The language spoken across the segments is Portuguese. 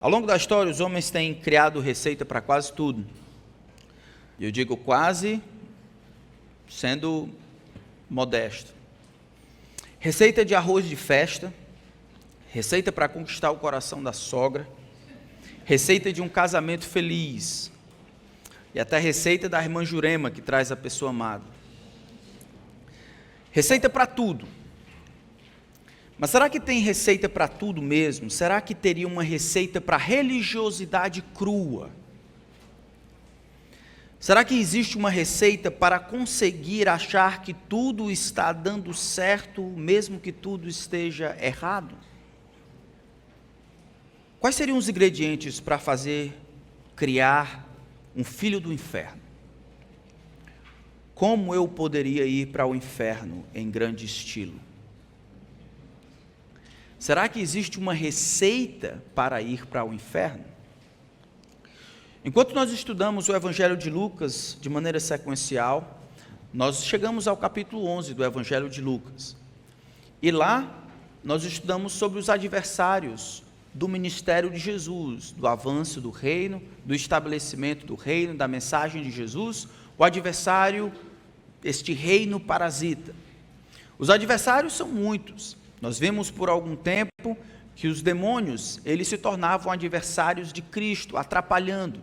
Ao longo da história, os homens têm criado receita para quase tudo. E eu digo quase, sendo modesto. Receita de arroz de festa, receita para conquistar o coração da sogra, receita de um casamento feliz, e até receita da irmã Jurema, que traz a pessoa amada. Receita para tudo. Mas será que tem receita para tudo mesmo? Será que teria uma receita para religiosidade crua? Será que existe uma receita para conseguir achar que tudo está dando certo, mesmo que tudo esteja errado? Quais seriam os ingredientes para criar um filho do inferno? Como eu poderia ir para o inferno em grande estilo? Será que existe uma receita para ir para o inferno? Enquanto nós estudamos o Evangelho de Lucas de maneira sequencial, nós chegamos ao capítulo 11 do Evangelho de Lucas. E lá nós estudamos sobre os adversários do ministério de Jesus, do avanço do reino, do estabelecimento do reino, da mensagem de Jesus, o adversário, este reino parasita. Os adversários são muitos. Nós vimos por algum tempo que os demônios, eles se tornavam adversários de Cristo, atrapalhando.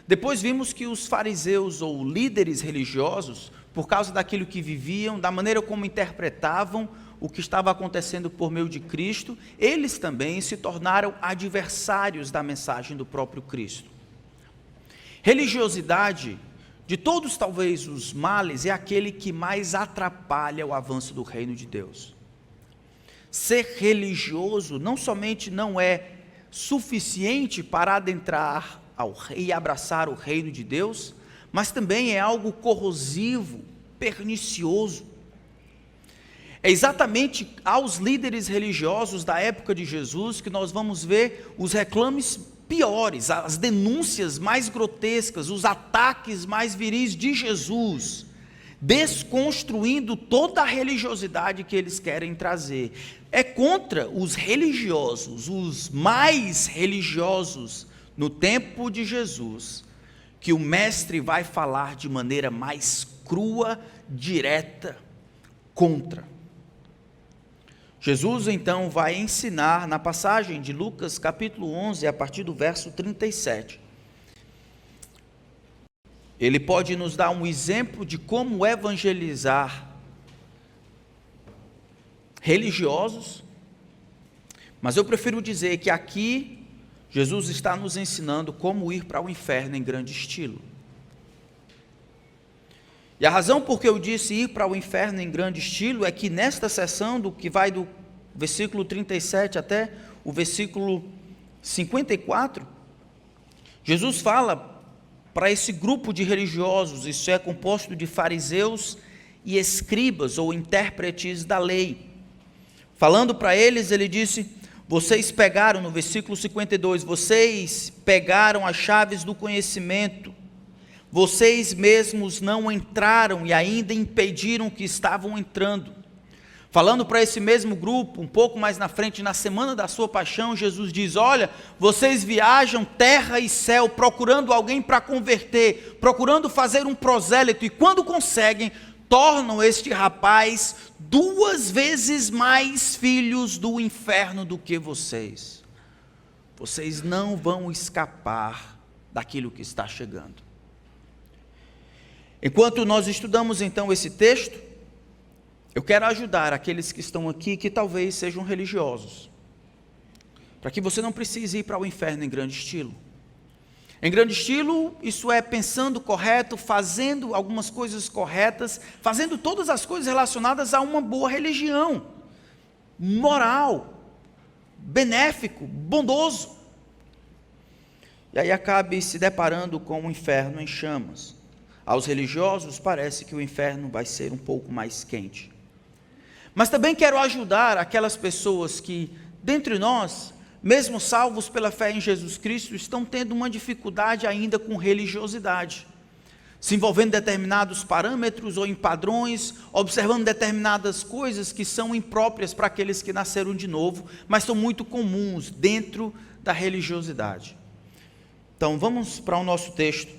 Depois vimos que os fariseus ou líderes religiosos, por causa daquilo que viviam, da maneira como interpretavam o que estava acontecendo por meio de Cristo, eles também se tornaram adversários da mensagem do próprio Cristo. Religiosidade, de todos talvez os males, é aquele que mais atrapalha o avanço do reino de Deus. Ser religioso não somente não é suficiente para adentrar e abraçar o reino de Deus, mas também é algo corrosivo, pernicioso. É exatamente aos líderes religiosos da época de Jesus que nós vamos ver os reclames piores, as denúncias mais grotescas, os ataques mais viris de Jesus, desconstruindo toda a religiosidade que eles querem trazer. É contra os religiosos, os mais religiosos no tempo de Jesus, que o mestre vai falar de maneira mais crua, direta, contra. Jesus então vai ensinar na passagem de Lucas capítulo 11, a partir do verso 37. Ele pode nos dar um exemplo de como evangelizar religiosos, mas eu prefiro dizer que aqui Jesus está nos ensinando como ir para o inferno em grande estilo. E a razão por que eu disse ir para o inferno em grande estilo é que nesta sessão, do que vai do versículo 37 até o versículo 54, Jesus fala para esse grupo de religiosos, isso é composto de fariseus e escribas ou intérpretes da lei. Falando para eles, ele disse: vocês pegaram, no versículo 52, vocês pegaram as chaves do conhecimento, vocês mesmos não entraram e ainda impediram que estavam entrando. Falando para esse mesmo grupo, um pouco mais na frente, na semana da sua paixão, Jesus diz: olha, vocês viajam terra e céu, procurando alguém para converter, procurando fazer um prosélito, e quando conseguem, tornam este rapaz 2 vezes mais filhos do inferno do que vocês. Vocês não vão escapar daquilo que está chegando. Enquanto nós estudamos então esse texto, eu quero ajudar aqueles que estão aqui que talvez sejam religiosos, para que você não precise ir para o inferno em grande estilo. Em grande estilo, isso é pensando correto, fazendo algumas coisas corretas, fazendo todas as coisas relacionadas a uma boa religião, moral, benéfico, bondoso. E aí acabe se deparando com o inferno em chamas. Aos religiosos parece que o inferno vai ser um pouco mais quente. Mas também quero ajudar aquelas pessoas que, dentre nós, mesmo salvos pela fé em Jesus Cristo, estão tendo uma dificuldade ainda com religiosidade, se envolvendo em determinados parâmetros ou em padrões, observando determinadas coisas que são impróprias para aqueles que nasceram de novo, mas são muito comuns dentro da religiosidade. Então, vamos para o nosso texto,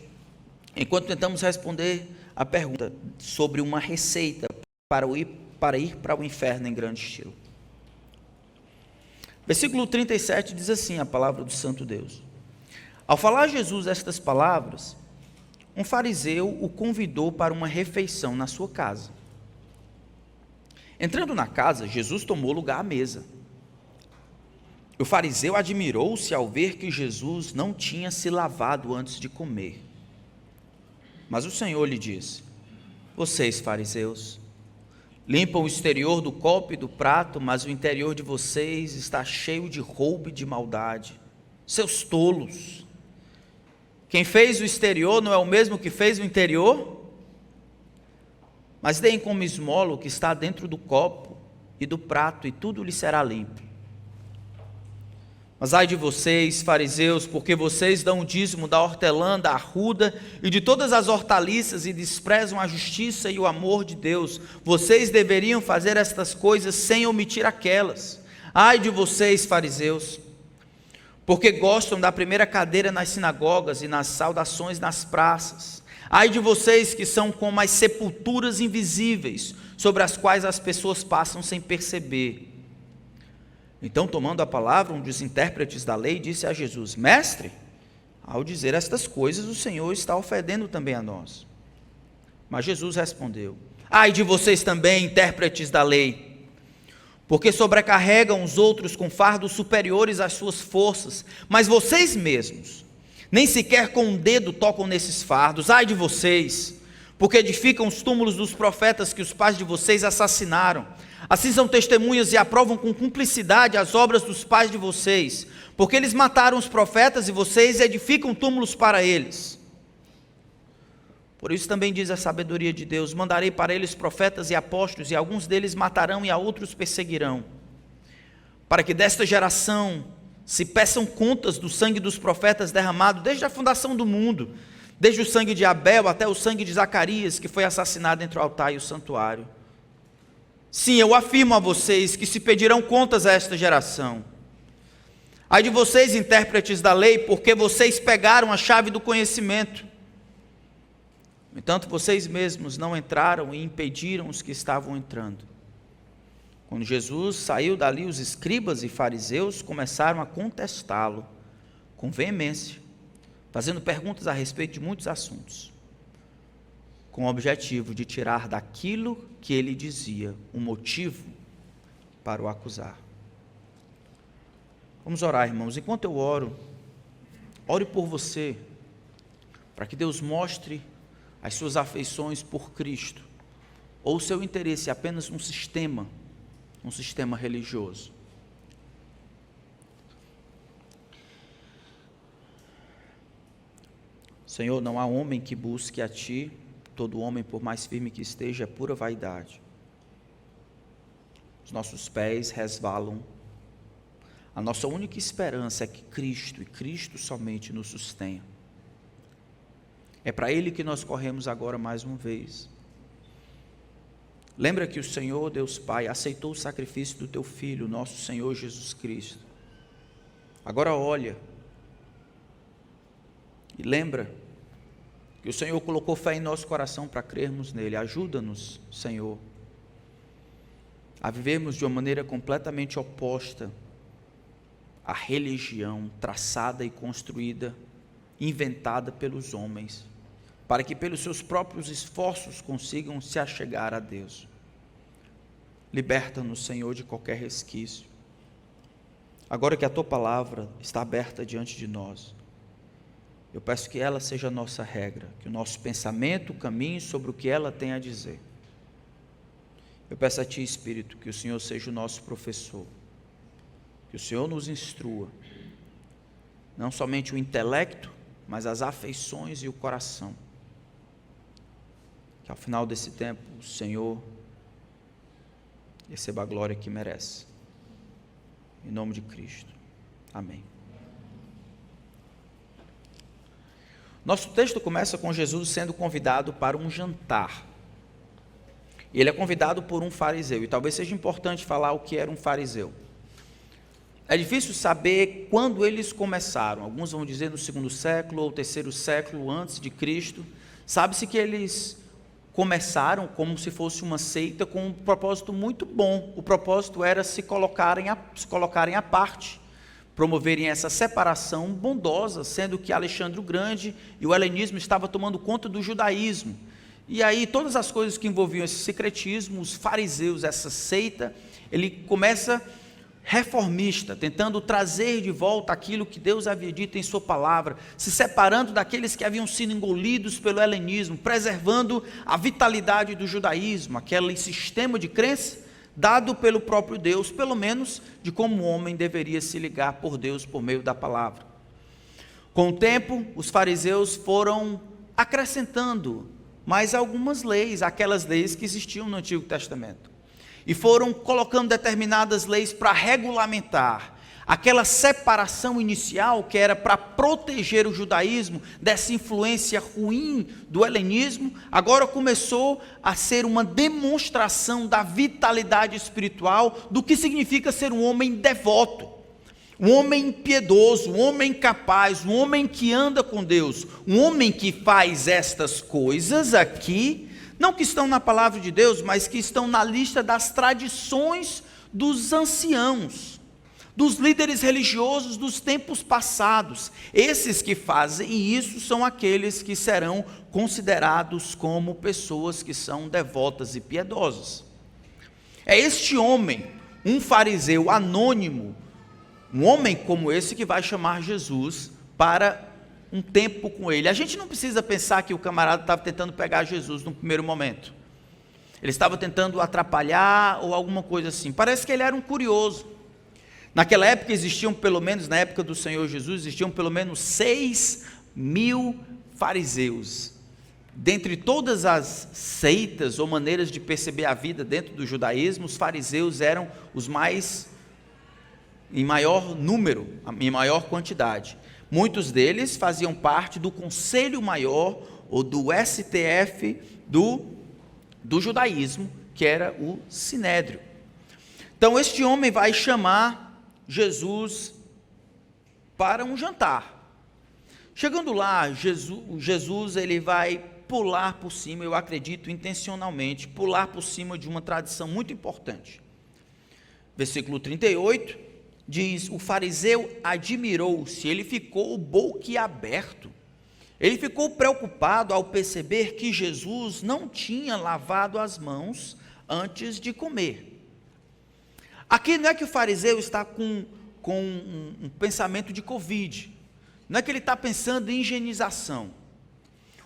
enquanto tentamos responder a pergunta sobre uma receita para ir para o inferno em grande estilo. Versículo 37 diz assim, a palavra do Santo Deus. Ao falar Jesus estas palavras, um fariseu o convidou para uma refeição na sua casa. Entrando na casa, Jesus tomou lugar à mesa. O fariseu admirou-se ao ver que Jesus não tinha se lavado antes de comer. Mas o Senhor lhe disse: vocês, fariseus, limpam o exterior do copo e do prato, mas o interior de vocês está cheio de roubo e de maldade. Seus tolos! Quem fez o exterior não é o mesmo que fez o interior? Mas deem como esmola o que está dentro do copo e do prato, e tudo lhe será limpo. Mas ai de vocês, fariseus, porque vocês dão o dízimo da hortelã, da arruda e de todas as hortaliças e desprezam a justiça e o amor de Deus. Vocês deveriam fazer estas coisas sem omitir aquelas. Ai de vocês, fariseus, porque gostam da primeira cadeira nas sinagogas e nas saudações nas praças. Ai de vocês que são como as sepulturas invisíveis, sobre as quais as pessoas passam sem perceber. Então, tomando a palavra, um dos intérpretes da lei disse a Jesus: mestre, ao dizer estas coisas, o Senhor está ofendendo também a nós. Mas Jesus respondeu: ai de vocês também, intérpretes da lei, porque sobrecarregam os outros com fardos superiores às suas forças, mas vocês mesmos nem sequer com um dedo tocam nesses fardos. Ai de vocês, porque edificam os túmulos dos profetas que os pais de vocês assassinaram. Assim são testemunhas e aprovam com cumplicidade as obras dos pais de vocês, porque eles mataram os profetas e vocês edificam túmulos para eles. Por isso também diz a sabedoria de Deus: mandarei para eles profetas e apóstolos, e alguns deles matarão e a outros perseguirão, para que desta geração se peçam contas do sangue dos profetas derramado desde a fundação do mundo, desde o sangue de Abel até o sangue de Zacarias, que foi assassinado entre o altar e o santuário. Sim, eu afirmo a vocês que se pedirão contas a esta geração. Ai de vocês, intérpretes da lei, porque vocês pegaram a chave do conhecimento. No entanto, vocês mesmos não entraram e impediram os que estavam entrando. Quando Jesus saiu dali, os escribas e fariseus começaram a contestá-lo com veemência, fazendo perguntas a respeito de muitos assuntos, com o objetivo de tirar daquilo que ele dizia um motivo para o acusar. Vamos orar, irmãos. Enquanto eu oro, ore por você, para que Deus mostre as suas afeições por Cristo, ou o seu interesse apenas num sistema religioso. Senhor, não há homem que busque a Ti. Todo homem, por mais firme que esteja, é pura vaidade. Os nossos pés resvalam. A nossa única esperança é que Cristo, e Cristo somente, nos sustenha. É para Ele que nós corremos agora mais uma vez. Lembra que o Senhor, Deus Pai, aceitou o sacrifício do Teu Filho, nosso Senhor Jesus Cristo. Agora olha e lembra que o Senhor colocou fé em nosso coração para crermos nele. Ajuda-nos, Senhor, a vivermos de uma maneira completamente oposta à religião traçada e construída, inventada pelos homens, para que pelos seus próprios esforços consigam se achegar a Deus. Liberta-nos, Senhor, de qualquer resquício. Agora que a Tua palavra está aberta diante de nós, eu peço que ela seja a nossa regra, que o nosso pensamento caminhe sobre o que ela tem a dizer. Eu peço a Ti, Espírito, que o Senhor seja o nosso professor, que o Senhor nos instrua, não somente o intelecto, mas as afeições e o coração. Que ao final desse tempo, o Senhor receba a glória que merece. Em nome de Cristo. Amém. Nosso texto começa com Jesus sendo convidado para um jantar. Ele é convidado por um fariseu, e talvez seja importante falar o que era um fariseu. É difícil saber quando eles começaram. Alguns vão dizer no 2º século ou 3º século antes de Cristo. Sabe-se que eles começaram como se fosse uma seita com um propósito muito bom. O propósito era se colocarem à parte, promoverem essa separação bondosa, sendo que Alexandre o Grande e o helenismo estavam tomando conta do judaísmo. E aí todas as coisas que envolviam esse secretismo, os fariseus, essa seita, ele começa reformista, tentando trazer de volta aquilo que Deus havia dito em sua palavra, se separando daqueles que haviam sido engolidos pelo helenismo, preservando a vitalidade do judaísmo, aquele sistema de crença dado pelo próprio Deus, pelo menos de como o homem deveria se ligar por Deus por meio da palavra. Com o tempo, os fariseus foram acrescentando mais algumas leis, aquelas leis que existiam no Antigo Testamento. E foram colocando determinadas leis para regulamentar aquela separação inicial que era para proteger o judaísmo dessa influência ruim do helenismo. Agora começou a ser uma demonstração da vitalidade espiritual, do que significa ser um homem devoto, um homem piedoso, um homem capaz, um homem que anda com Deus, um homem que faz estas coisas aqui, não que estão na palavra de Deus, mas que estão na lista das tradições dos anciãos, dos líderes religiosos dos tempos passados. Esses que fazem isso são aqueles que serão considerados como pessoas que são devotas e piedosas. É este homem, um fariseu anônimo, um homem como esse que vai chamar Jesus para um tempo com ele. A gente não precisa pensar que o camarada estava tentando pegar Jesus no primeiro momento. Ele estava tentando atrapalhar ou alguma coisa assim. Parece que ele era um curioso. Naquela época existiam pelo menos, na época do Senhor Jesus, existiam pelo menos 6.000 fariseus. Dentre todas as seitas ou maneiras de perceber a vida dentro do judaísmo, os fariseus eram os mais, em maior número, em maior quantidade. Muitos deles faziam parte do Conselho Maior, ou do STF do judaísmo, que era o Sinédrio. Então este homem vai chamar Jesus para um jantar. Chegando lá, Jesus ele vai pular por cima, eu acredito intencionalmente, pular por cima de uma tradição muito importante. Versículo 38, diz: o fariseu admirou-se, ele ficou boquiaberto, ele ficou preocupado ao perceber que Jesus não tinha lavado as mãos antes de comer. Aqui não é que o fariseu está com um pensamento de Covid, não é que ele está pensando em higienização.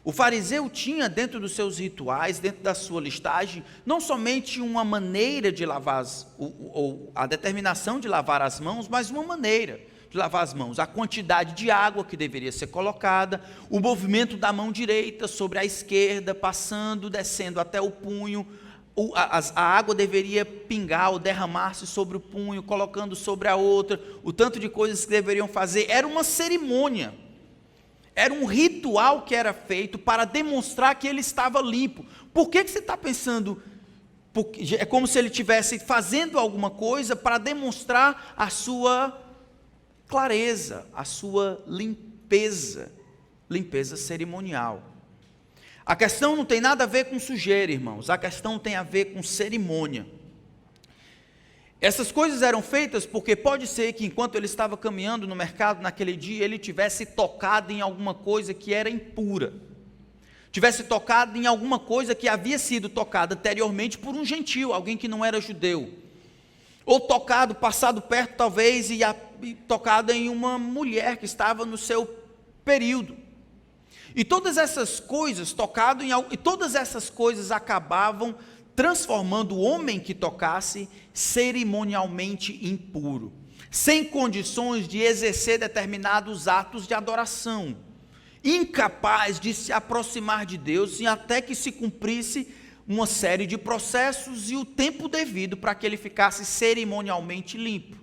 O fariseu tinha dentro dos seus rituais, dentro da sua listagem, não somente uma maneira de lavar, ou a determinação de lavar as mãos, mas uma maneira de lavar as mãos, a quantidade de água que deveria ser colocada, o movimento da mão direita sobre a esquerda, passando, descendo até o punho, a água deveria pingar ou derramar-se sobre o punho, colocando sobre a outra, o tanto de coisas que deveriam fazer. Era uma cerimônia. Era um ritual que era feito para demonstrar que ele estava limpo. Por que você está pensando? Porque é como se ele estivesse fazendo alguma coisa para demonstrar a sua clareza, a sua limpeza cerimonial. A questão não tem nada a ver com sujeira, irmãos. A questão tem a ver com cerimônia. Essas coisas eram feitas porque pode ser que enquanto ele estava caminhando no mercado naquele dia, ele tivesse tocado em alguma coisa que era impura, tivesse tocado em alguma coisa que havia sido tocada anteriormente por um gentio, alguém que não era judeu, ou tocado, passado perto talvez, e tocado em uma mulher que estava no seu período. E todas essas coisas, e todas essas coisas acabavam transformando o homem que tocasse cerimonialmente impuro, sem condições de exercer determinados atos de adoração, incapaz de se aproximar de Deus, e até que se cumprisse uma série de processos e o tempo devido para que ele ficasse cerimonialmente limpo.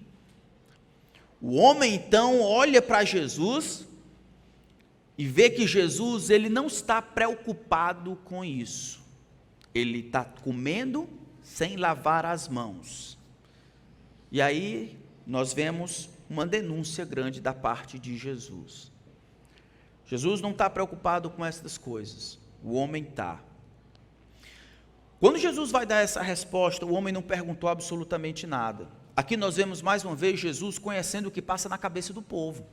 O homem então olha para Jesus e vê que Jesus ele não está preocupado com isso. Ele está comendo sem lavar as mãos. E aí nós vemos uma denúncia grande da parte de Jesus. Jesus não está preocupado com essas coisas, o homem está. Quando Jesus vai dar essa resposta, o homem não perguntou absolutamente nada. Aqui nós vemos mais uma vez Jesus conhecendo o que passa na cabeça do povo.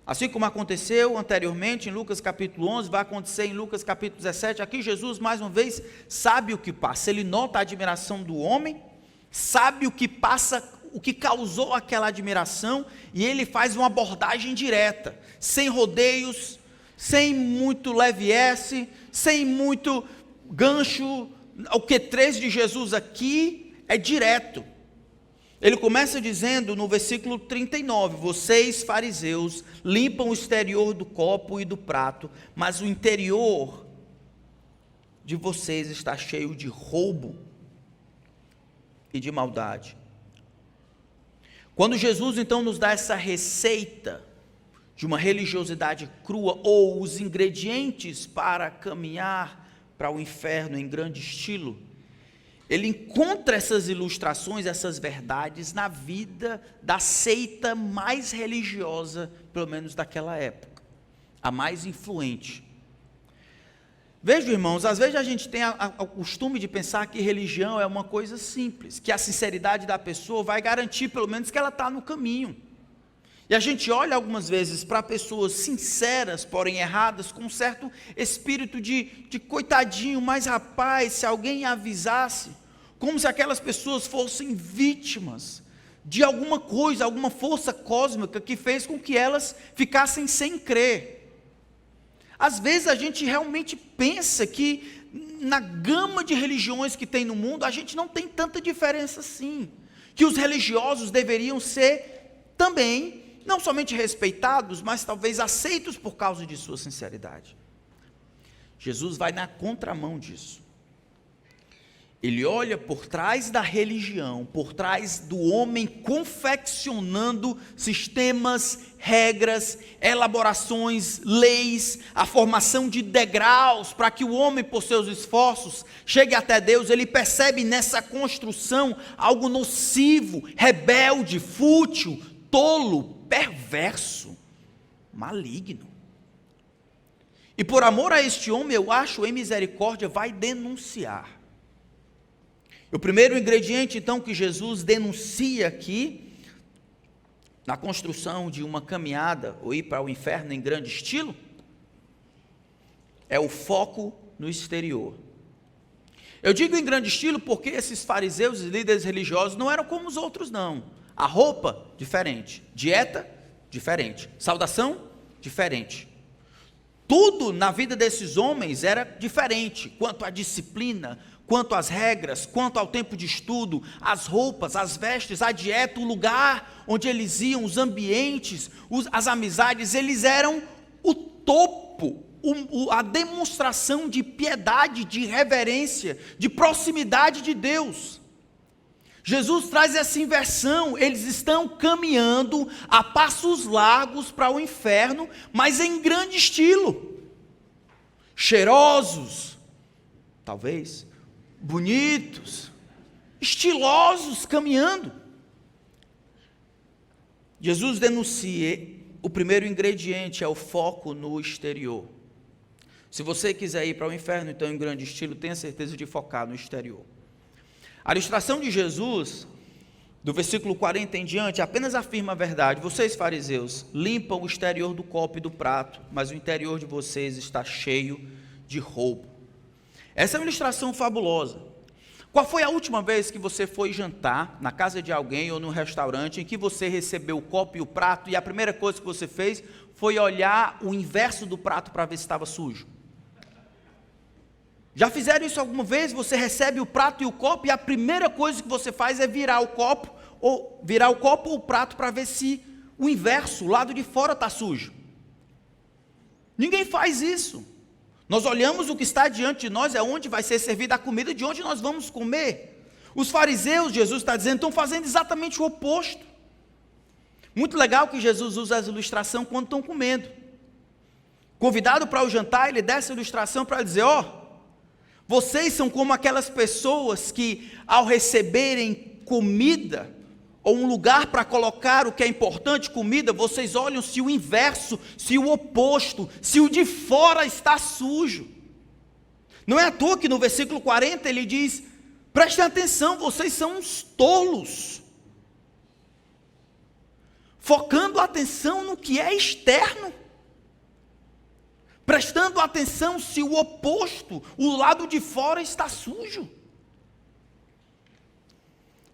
Assim como aconteceu anteriormente em Lucas capítulo 11, vai acontecer em Lucas capítulo 17, aqui Jesus mais uma vez sabe o que passa, ele nota a admiração do homem, sabe o que passa, o que causou aquela admiração, e ele faz uma abordagem direta, sem rodeios, sem muito leviesse, sem muito gancho. O Q3 de Jesus aqui é direto. Ele começa dizendo no versículo 39, vocês fariseus limpam o exterior do copo e do prato, mas o interior de vocês está cheio de roubo e de maldade. Quando Jesus então nos dá essa receita de uma religiosidade crua, ou os ingredientes para caminhar para o inferno em grande estilo, ele encontra essas ilustrações, essas verdades na vida da seita mais religiosa, pelo menos daquela época, a mais influente. Veja, irmãos, às vezes a gente tem o costume de pensar que religião é uma coisa simples, que a sinceridade da pessoa vai garantir pelo menos que ela está no caminho. E a gente olha algumas vezes para pessoas sinceras, porém erradas, com um certo espírito de coitadinho, mas rapaz, se alguém avisasse, como se aquelas pessoas fossem vítimas de alguma coisa, alguma força cósmica que fez com que elas ficassem sem crer. Às vezes a gente realmente pensa que na gama de religiões que tem no mundo, a gente não tem tanta diferença assim, que os religiosos deveriam ser também não somente respeitados, mas talvez aceitos por causa de sua sinceridade. Jesus vai na contramão disso. Ele olha por trás da religião, por trás do homem confeccionando sistemas, regras, elaborações, leis, a formação de degraus, para que o homem, por seus esforços, chegue até Deus. Ele percebe nessa construção algo nocivo, rebelde, fútil, tolo, perverso, maligno. E por amor a este homem, eu acho, em misericórdia, vai denunciar. O primeiro ingrediente, então, que Jesus denuncia aqui, na construção de uma caminhada, ou ir para o inferno em grande estilo, é o foco no exterior. Eu digo em grande estilo porque esses fariseus e líderes religiosos não eram como os outros, não. A roupa, diferente. Dieta, diferente. Saudação, diferente. Tudo na vida desses homens era diferente, quanto à disciplina, quanto às regras, quanto ao tempo de estudo, as roupas, as vestes, a dieta, o lugar onde eles iam, os ambientes, as amizades, eles eram o topo, a demonstração de piedade, de reverência, de proximidade de Deus. Jesus traz essa inversão, eles estão caminhando a passos largos para o inferno, mas em grande estilo, cheirosos, talvez, bonitos, estilosos, caminhando. Jesus denuncia, o primeiro ingrediente é o foco no exterior. Se você quiser ir para o inferno, então em grande estilo, tenha certeza de focar no exterior. A ilustração de Jesus, do versículo 40 em diante, apenas afirma a verdade. Vocês, fariseus, limpam o exterior do copo e do prato, mas o interior de vocês está cheio de roubo. Essa é uma ilustração fabulosa. Qual foi a última vez que você foi jantar na casa de alguém ou num restaurante em que você recebeu o copo e o prato e a primeira coisa que você fez foi olhar o inverso do prato para ver se estava sujo? Já fizeram isso alguma vez? Você recebe o prato e o copo e a primeira coisa que você faz é virar o copo ou o prato para ver se o inverso, o lado de fora está sujo. Ninguém faz isso. Nós olhamos o que está diante de nós, é onde vai ser servida a comida, de onde nós vamos comer. Os fariseus, Jesus está dizendo, estão fazendo exatamente o oposto. Muito legal que Jesus usa essa ilustração quando estão comendo. Convidado para o jantar, ele dá essa ilustração para dizer, vocês são como aquelas pessoas que, ao receberem comida, ou um lugar para colocar o que é importante, comida, vocês olham se o inverso, se o oposto, se o de fora está sujo. Não é à toa que no versículo 40 ele diz: prestem atenção, vocês são uns tolos, focando a atenção no que é externo, prestando atenção se o oposto, o lado de fora está sujo.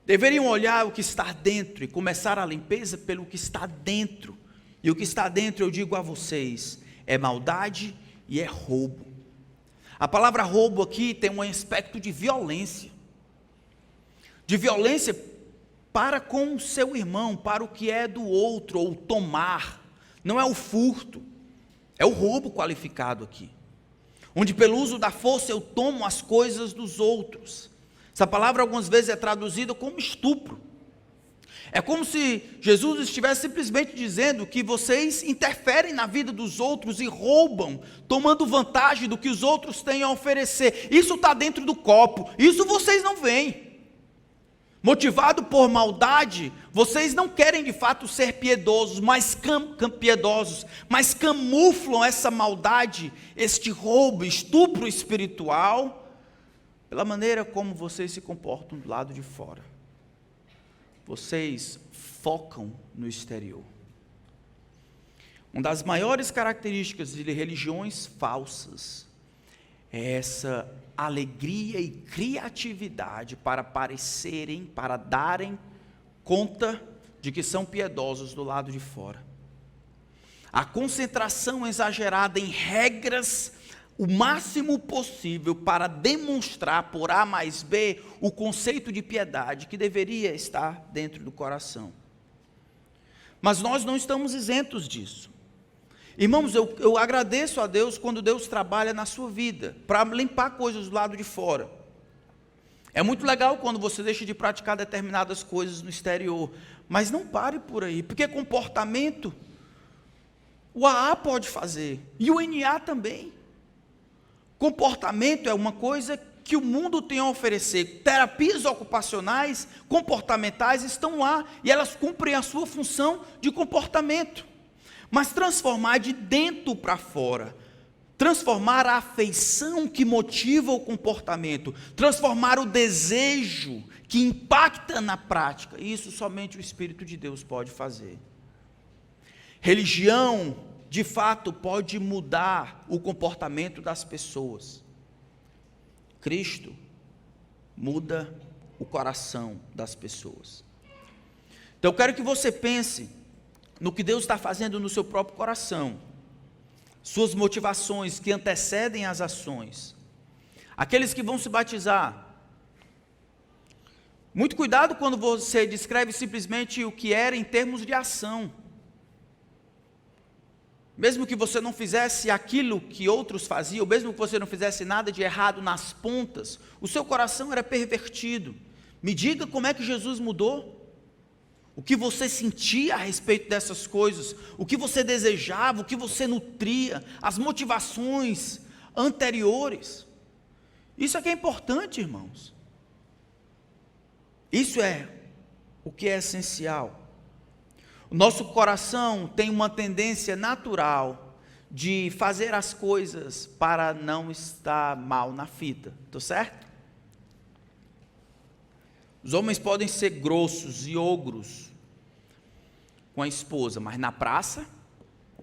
Deveriam olhar o que está dentro e começar a limpeza pelo que está dentro. E o que está dentro, eu digo a vocês, é maldade e é roubo. A palavra roubo aqui tem um aspecto de violência para com o seu irmão, para o que é do outro, ou tomar. Não é o furto, é o roubo qualificado aqui, onde pelo uso da força eu tomo as coisas dos outros. Essa palavra algumas vezes é traduzida como estupro. É como se Jesus estivesse simplesmente dizendo que vocês interferem na vida dos outros e roubam, tomando vantagem do que os outros têm a oferecer. Isso está dentro do copo, isso vocês não veem. Motivado por maldade, vocês não querem de fato ser piedosos, mas camuflam essa maldade, este roubo, estupro espiritual, pela maneira como vocês se comportam do lado de fora. Vocês focam no exterior. Uma das maiores características de religiões falsas é essa alegria e criatividade para parecerem, para darem conta de que são piedosos do lado de fora. A concentração exagerada em regras, o máximo possível para demonstrar por A mais B o conceito de piedade que deveria estar dentro do coração. Mas nós não estamos isentos disso. Irmãos, eu agradeço a Deus quando Deus trabalha na sua vida, para limpar coisas do lado de fora. É muito legal quando você deixa de praticar determinadas coisas no exterior, mas não pare por aí, porque comportamento, o AA pode fazer, e o NA também. Comportamento é uma coisa que o mundo tem a oferecer. Terapias ocupacionais, comportamentais estão lá, e elas cumprem a sua função de comportamento. Mas transformar de dentro para fora, transformar a afeição que motiva o comportamento, transformar o desejo que impacta na prática, isso somente o Espírito de Deus pode fazer. Religião, de fato, pode mudar o comportamento das pessoas. Cristo muda o coração das pessoas. Então eu quero que você pense no que Deus está fazendo no seu próprio coração, suas motivações que antecedem as ações. Aqueles que vão se batizar, muito cuidado quando você descreve simplesmente o que era em termos de ação. Mesmo que você não fizesse aquilo que outros faziam, mesmo que você não fizesse nada de errado nas pontas, o seu coração era pervertido. Me diga como é que Jesus mudou. O que você sentia a respeito dessas coisas, o que você desejava, o que você nutria, as motivações anteriores. Isso é que é importante, irmãos. Isso é o que é essencial. O nosso coração tem uma tendência natural de fazer as coisas para não estar mal na fita, estou certo? Os homens podem ser grossos e ogros com a esposa, mas na praça,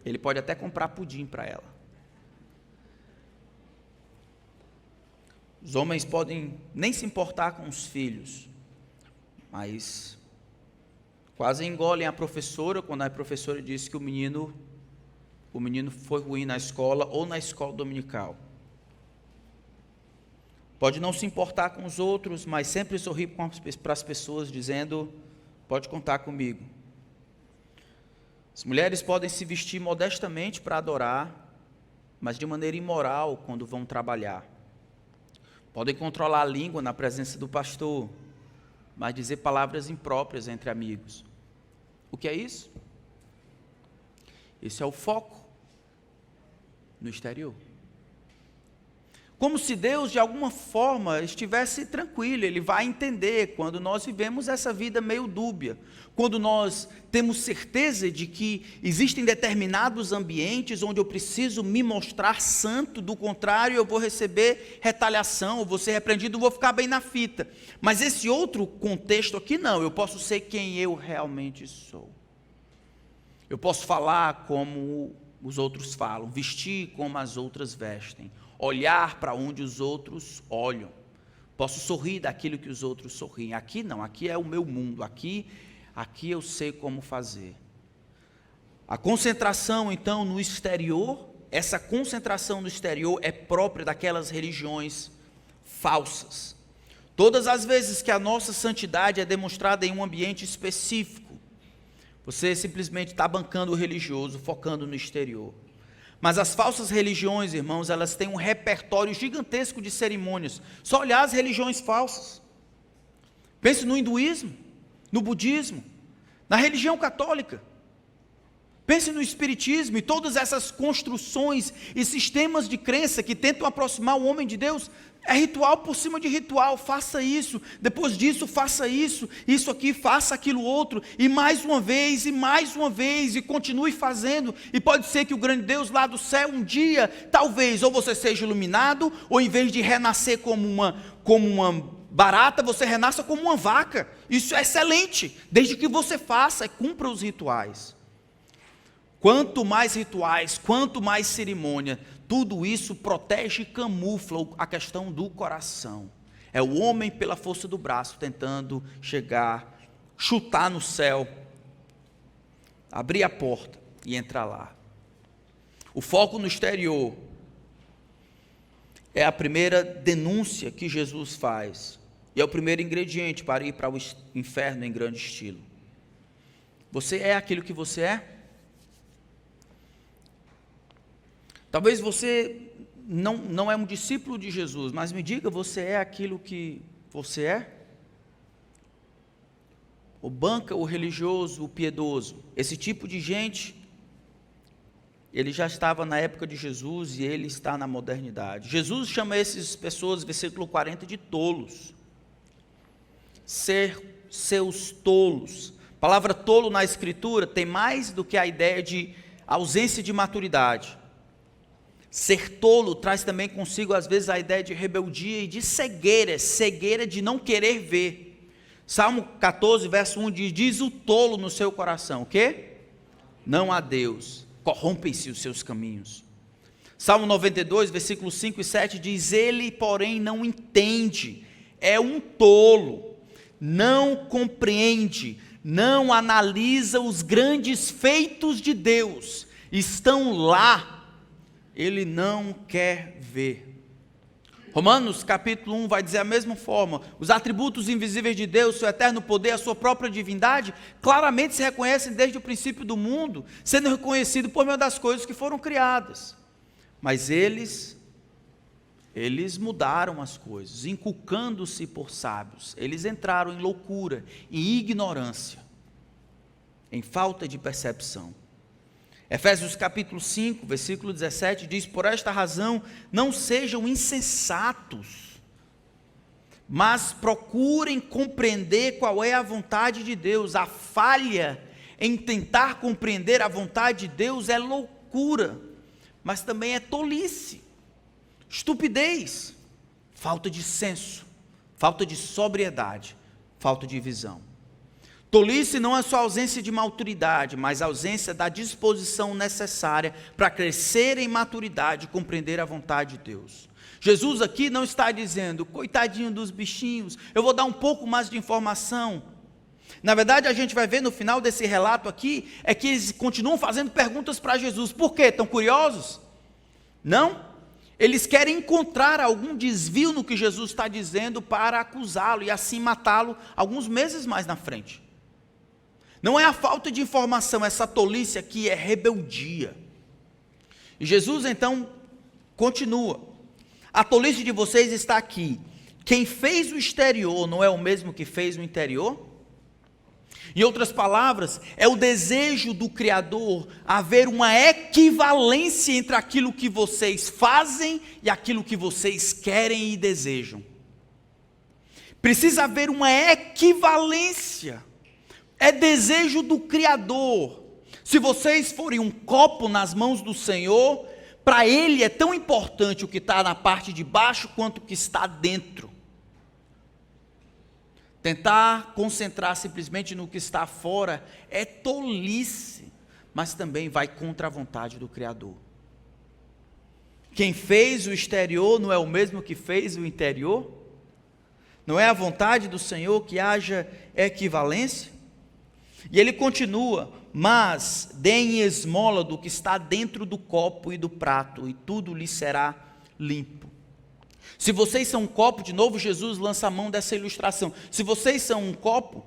ele pode até comprar pudim para ela. Os homens podem nem se importar com os filhos, mas quase engolem a professora quando a professora diz que o menino foi ruim na escola ou na escola dominical. Pode não se importar com os outros, mas sempre sorrir para as pessoas dizendo, pode contar comigo. As mulheres podem se vestir modestamente para adorar, mas de maneira imoral quando vão trabalhar. Podem controlar a língua na presença do pastor, mas dizer palavras impróprias entre amigos. O que é isso? Isso é o foco no exterior. Como se Deus, de alguma forma, estivesse tranquilo. Ele vai entender quando nós vivemos essa vida meio dúbia. Quando nós temos certeza de que existem determinados ambientes onde eu preciso me mostrar santo, do contrário eu vou receber retaliação, eu vou ser repreendido, eu vou ficar bem na fita. Mas esse outro contexto aqui não, eu posso ser quem eu realmente sou. Eu posso falar como os outros falam, vestir como as outras vestem, olhar para onde os outros olham. Posso sorrir daquilo que os outros sorriem. Aqui não, aqui é o meu mundo, aqui eu sei como fazer. A concentração então no exterior, essa concentração no exterior é própria daquelas religiões falsas. Todas as vezes que a nossa santidade é demonstrada em um ambiente específico, você simplesmente está bancando o religioso, focando no exterior. Mas as falsas religiões, irmãos, elas têm um repertório gigantesco de cerimônias. Só olhar as religiões falsas. Pense no hinduísmo, no budismo, na religião católica. Pense no espiritismo e todas essas construções e sistemas de crença que tentam aproximar o homem de Deus. É ritual por cima de ritual, faça isso, depois disso faça isso, isso aqui, faça aquilo outro, e mais uma vez, e continue fazendo, e pode ser que o grande Deus lá do céu, um dia, talvez, ou você seja iluminado, ou em vez de renascer como uma barata, você renasça como uma vaca. Isso é excelente, desde que você faça, cumpra os rituais. Quanto mais rituais, quanto mais cerimônia, tudo isso protege e camufla a questão do coração. É o homem pela força do braço tentando chegar, chutar no céu, abrir a porta e entrar lá. O foco no exterior é a primeira denúncia que Jesus faz. E é o primeiro ingrediente para ir para o inferno em grande estilo. Você é aquilo que você é? Talvez você não é um discípulo de Jesus, mas me diga, você é aquilo que você é? O banca, o religioso, o piedoso, esse tipo de gente, ele já estava na época de Jesus e ele está na modernidade. Jesus chama essas pessoas, versículo 40, de tolos. Ser seus tolos. A palavra tolo na Escritura tem mais do que a ideia de ausência de maturidade. Ser tolo traz também consigo, às vezes, a ideia de rebeldia e de cegueira de não querer ver. Salmo 14, verso 1 diz o tolo no seu coração, o quê? Não há Deus, corrompem-se os seus caminhos. Salmo 92, versículos 5 e 7 diz, ele, porém, não entende, é um tolo, não compreende, não analisa os grandes feitos de Deus, estão lá, ele não quer ver. Romanos capítulo 1 vai dizer a mesma forma, os atributos invisíveis de Deus, seu eterno poder, a sua própria divindade, claramente se reconhecem desde o princípio do mundo, sendo reconhecido por meio das coisas que foram criadas. Mas eles mudaram as coisas, inculcando-se por sábios, eles entraram em loucura, em ignorância, em falta de percepção. Efésios capítulo 5, versículo 17 diz, por esta razão não sejam insensatos, mas procurem compreender qual é a vontade de Deus. A falha em tentar compreender a vontade de Deus é loucura, mas também é tolice, estupidez, falta de senso, falta de sobriedade, falta de visão. Tolice não é só ausência de maturidade, mas ausência da disposição necessária para crescer em maturidade e compreender a vontade de Deus. Jesus aqui não está dizendo, coitadinho dos bichinhos, eu vou dar um pouco mais de informação. Na verdade, a gente vai ver no final desse relato aqui, é que eles continuam fazendo perguntas para Jesus. Por quê? Estão curiosos? Não? Eles querem encontrar algum desvio no que Jesus está dizendo para acusá-lo e assim matá-lo alguns meses mais na frente. Não é a falta de informação, essa tolice aqui é rebeldia. E Jesus então continua, a tolice de vocês está aqui, quem fez o exterior não é o mesmo que fez o interior? Em outras palavras, é o desejo do Criador haver uma equivalência entre aquilo que vocês fazem e aquilo que vocês querem e desejam. Precisa haver uma equivalência. É desejo do Criador. Se vocês forem um copo nas mãos do Senhor, para Ele é tão importante o que está na parte de baixo quanto o que está dentro. Tentar concentrar simplesmente no que está fora é tolice, mas também vai contra a vontade do Criador. Quem fez o exterior não é o mesmo que fez o interior? Não é a vontade do Senhor que haja equivalência? E ele continua: mas deem esmola do que está dentro do copo e do prato, e tudo lhe será limpo. Se vocês são um copo, de novo Jesus lança a mão dessa ilustração. Se vocês são um copo,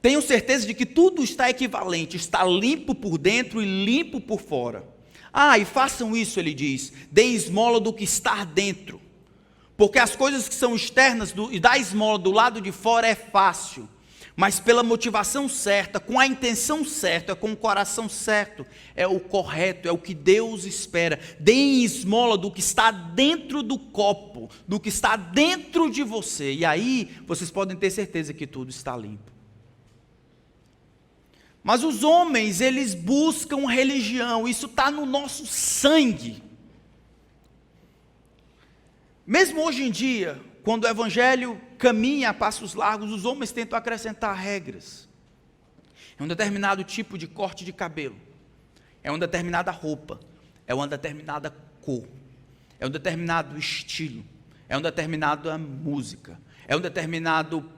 tenham certeza de que tudo está equivalente, está limpo por dentro e limpo por fora. E façam isso, ele diz, deem esmola do que está dentro, porque as coisas que são externas e dar esmola do lado de fora é fácil, mas pela motivação certa, com a intenção certa, com o coração certo, é o correto, é o que Deus espera. Deem esmola do que está dentro do copo, do que está dentro de você, e aí vocês podem ter certeza que tudo está limpo. Mas os homens, eles buscam religião, isso está no nosso sangue. Mesmo hoje em dia, quando o evangelho caminha a passos largos, os homens tentam acrescentar regras. É um determinado tipo de corte de cabelo, é uma determinada roupa, é uma determinada cor, é um determinado estilo, é uma determinada música, é um determinado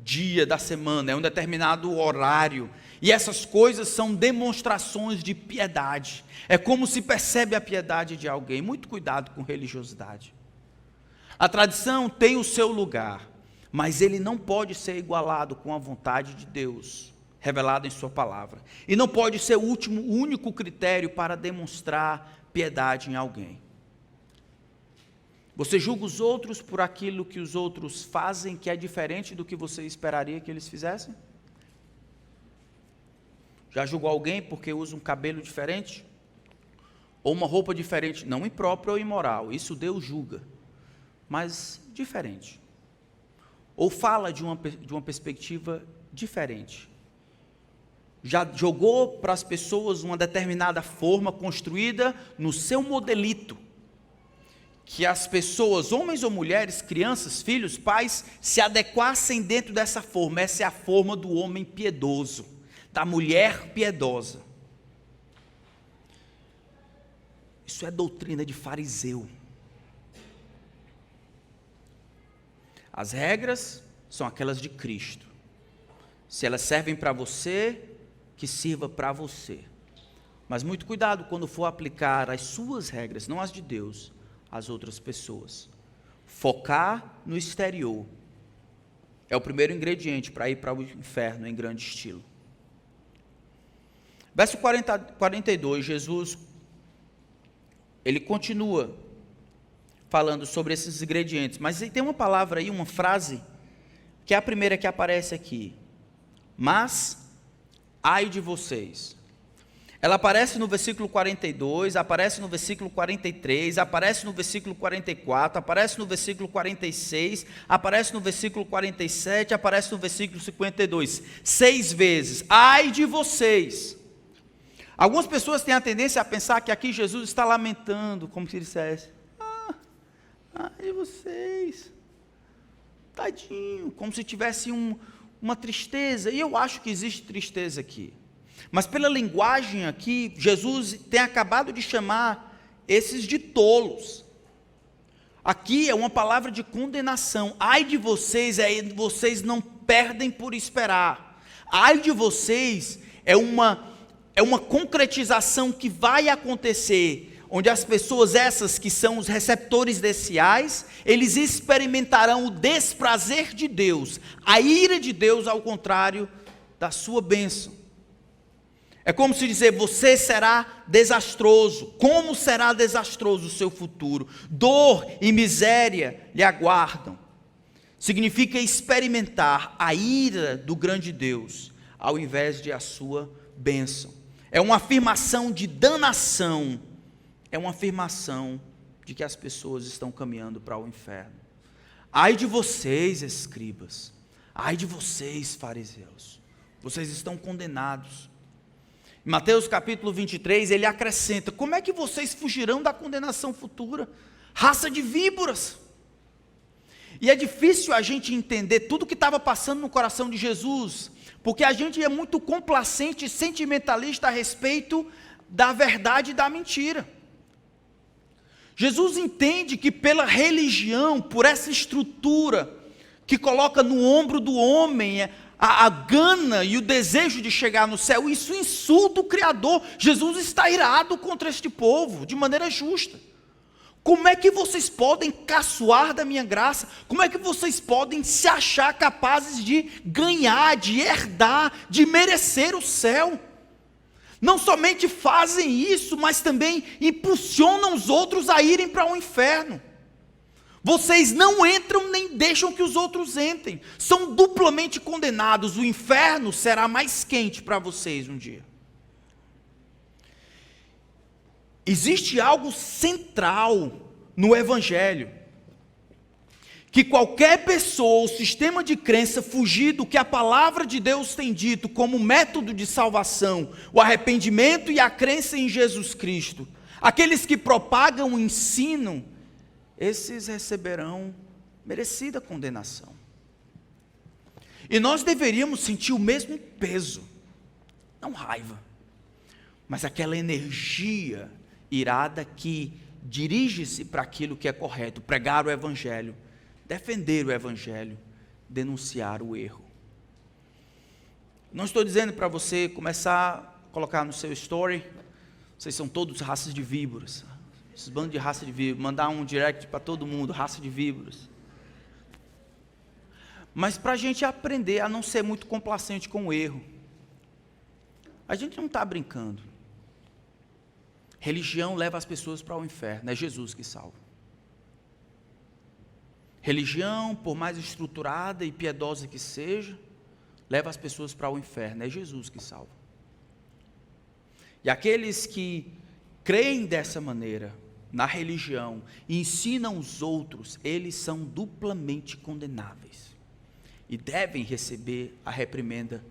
dia da semana, é um determinado horário, e essas coisas são demonstrações de piedade. É como se percebe a piedade de alguém. Muito cuidado com religiosidade. A tradição tem o seu lugar, mas ele não pode ser igualado com a vontade de Deus, revelada em sua palavra. E não pode ser o único critério para demonstrar piedade em alguém. Você julga os outros por aquilo que os outros fazem, que é diferente do que você esperaria que eles fizessem? Já julgou alguém porque usa um cabelo diferente? Ou uma roupa diferente? Não imprópria ou imoral, isso Deus julga, mas diferente. Ou fala de uma perspectiva diferente. Já jogou para as pessoas uma determinada forma construída no seu modelito, que as pessoas, homens ou mulheres, crianças, filhos, pais, se adequassem dentro dessa forma. Essa é a forma do homem piedoso, da mulher piedosa. Isso é doutrina de fariseu. As regras são aquelas de Cristo. Se elas servem para você, que sirva para você. Mas muito cuidado quando for aplicar as suas regras, não as de Deus, às outras pessoas. Focar no exterior é o primeiro ingrediente para ir para o inferno em grande estilo. Verso 42, Jesus, ele continua falando sobre esses ingredientes, mas tem uma palavra aí, uma frase, que é a primeira que aparece aqui. Mas, ai de vocês. Ela aparece no versículo 42, aparece no versículo 43, aparece no versículo 44, aparece no versículo 46, aparece no versículo 47, aparece no versículo 52. 6 vezes. Ai de vocês. Algumas pessoas têm a tendência a pensar que aqui Jesus está lamentando, como se dissesse: ai de vocês, tadinho, como se tivesse uma tristeza. E eu acho que existe tristeza aqui. Mas pela linguagem aqui, Jesus tem acabado de chamar esses de tolos. Aqui é uma palavra de condenação. Ai de vocês, vocês não perdem por esperar. Ai de vocês é uma concretização que vai acontecer, onde as pessoas essas que são os receptores desse ais, eles experimentarão o desprazer de Deus, a ira de Deus, ao contrário da sua bênção. É como se dizer: você será desastroso. Como será desastroso o seu futuro? Dor e miséria lhe aguardam. significa experimentar a ira do grande Deus, ao invés de a sua bênção. É uma afirmação de danação, é uma afirmação de que as pessoas estão caminhando para o inferno. Ai de vocês, escribas, ai de vocês, fariseus, vocês estão condenados. Em Mateus capítulo 23, ele acrescenta: como é que vocês fugirão da condenação futura? Raça de víboras. E é difícil a gente entender tudo o que estava passando no coração de Jesus, porque a gente é muito complacente e sentimentalista a respeito da verdade e da mentira. Jesus entende que pela religião, por essa estrutura que coloca no ombro do homem a gana e o desejo de chegar no céu, isso insulta o Criador. Jesus está irado contra este povo, de maneira justa. Como é que vocês podem caçoar da minha graça? Como é que vocês podem se achar capazes de ganhar, de herdar, de merecer o céu? Não somente fazem isso, mas também impulsionam os outros a irem para o inferno. Vocês não entram nem deixam que os outros entrem. São duplamente condenados. O inferno será mais quente para vocês um dia. Existe algo central no Evangelho, que qualquer pessoa ou sistema de crença fugir do que a palavra de Deus tem dito como método de salvação, o arrependimento e a crença em Jesus Cristo, aqueles que propagam o ensino, esses receberão merecida condenação. E nós deveríamos sentir o mesmo peso, não raiva, mas aquela energia irada que dirige-se para aquilo que é correto, pregar o Evangelho, defender o Evangelho, denunciar o erro. Não estou dizendo para você começar a colocar no seu story, vocês são todos raças de víboras, esses bandos de raça de víboras, mandar um direct para todo mundo, raça de víboras. Mas para a gente aprender a não ser muito complacente com o erro. A gente não está brincando. Religião leva as pessoas para o inferno, é Jesus que salva. Religião, por mais estruturada e piedosa que seja, leva as pessoas para o inferno, é Jesus que salva. E aqueles que creem dessa maneira, na religião, e ensinam os outros, eles são duplamente condenáveis. E devem receber a reprimenda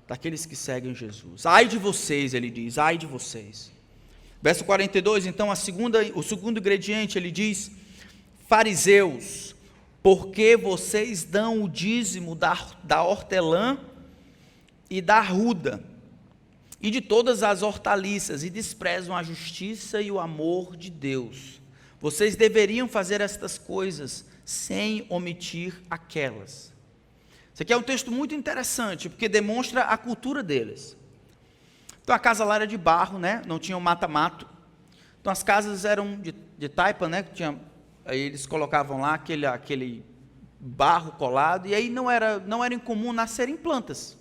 daqueles que seguem Jesus. Ai de vocês, ele diz, ai de vocês. Verso 42, então, o segundo ingrediente, ele diz: fariseus, porque vocês dão o dízimo da hortelã e da arruda, e de todas as hortaliças, e desprezam a justiça e o amor de Deus. Vocês deveriam fazer estas coisas, sem omitir aquelas. Isso aqui é um texto muito interessante, porque demonstra a cultura deles. Então a casa lá era de barro, né? Não tinha um mata-mato. Então as casas eram de taipa, né? Aí eles colocavam lá aquele barro colado, e aí não era incomum nascerem plantas,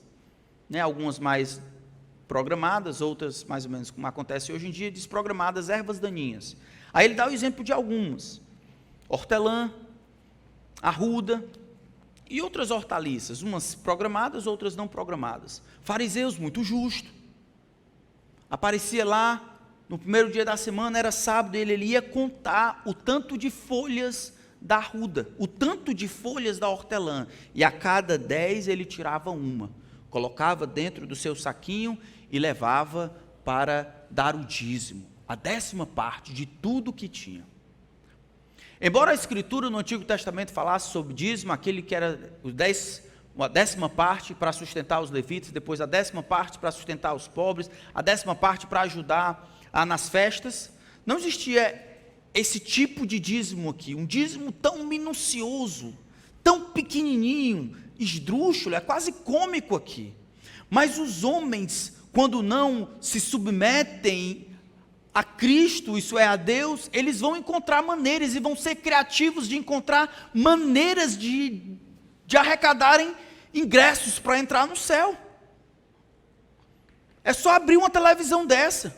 né? Algumas mais programadas, outras mais ou menos como acontece hoje em dia, desprogramadas, ervas daninhas. Aí ele dá o exemplo de algumas: hortelã, arruda e outras hortaliças, umas programadas, outras não programadas. Fariseus, muito justo. Aparecia lá, no primeiro dia da semana, era sábado, ele ia contar o tanto de folhas da arruda, o tanto de folhas da hortelã, e a cada 10 ele tirava uma, colocava dentro do seu saquinho e levava para dar o dízimo, a 10ª de tudo que tinha. Embora a Escritura no Antigo Testamento falasse sobre dízimo, aquele que era a 10ª para sustentar os levitas, depois a 10ª para sustentar os pobres, a 10ª para ajudar nas festas, não existia esse tipo de dízimo aqui, um dízimo tão minucioso, tão pequenininho, esdrúxulo, é quase cômico aqui. Mas os homens, quando não se submetem a Cristo, isso é, a Deus, eles vão encontrar maneiras e vão ser criativos de encontrar maneiras de arrecadarem ingressos para entrar no céu. É só abrir uma televisão dessa.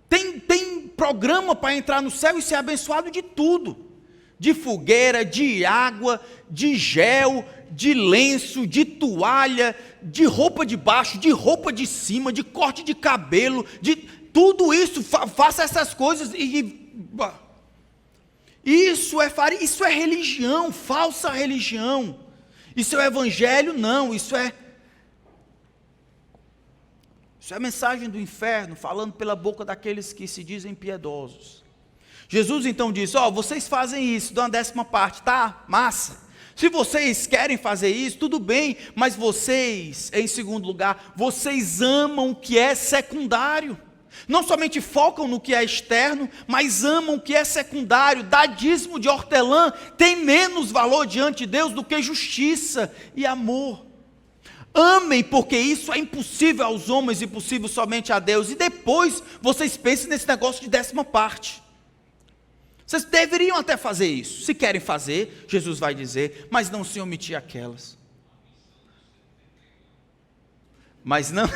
Tem programa para entrar no céu e ser abençoado de tudo. de fogueira, de água, de gel, de lenço, de toalha, de roupa de baixo, de roupa de cima, de corte de cabelo, de tudo isso, faça essas coisas isso é religião, falsa religião. Isso é o evangelho? Não, isso é a mensagem do inferno, falando pela boca daqueles que se dizem piedosos. Jesus então disse, vocês fazem isso, dão a 10ª parte, tá? Massa. Se vocês querem fazer isso, tudo bem, mas vocês, em segundo lugar, vocês amam o que é secundário. Não somente focam no que é externo, mas amam o que é secundário. Dar dízimo de hortelã tem menos valor diante de Deus do que justiça e amor. Amem, porque isso é impossível aos homens e possível somente a Deus. E depois vocês pensem nesse negócio de 10ª parte. Vocês deveriam até fazer isso. Se querem fazer, Jesus vai dizer, mas não se omitir aquelas. Mas não...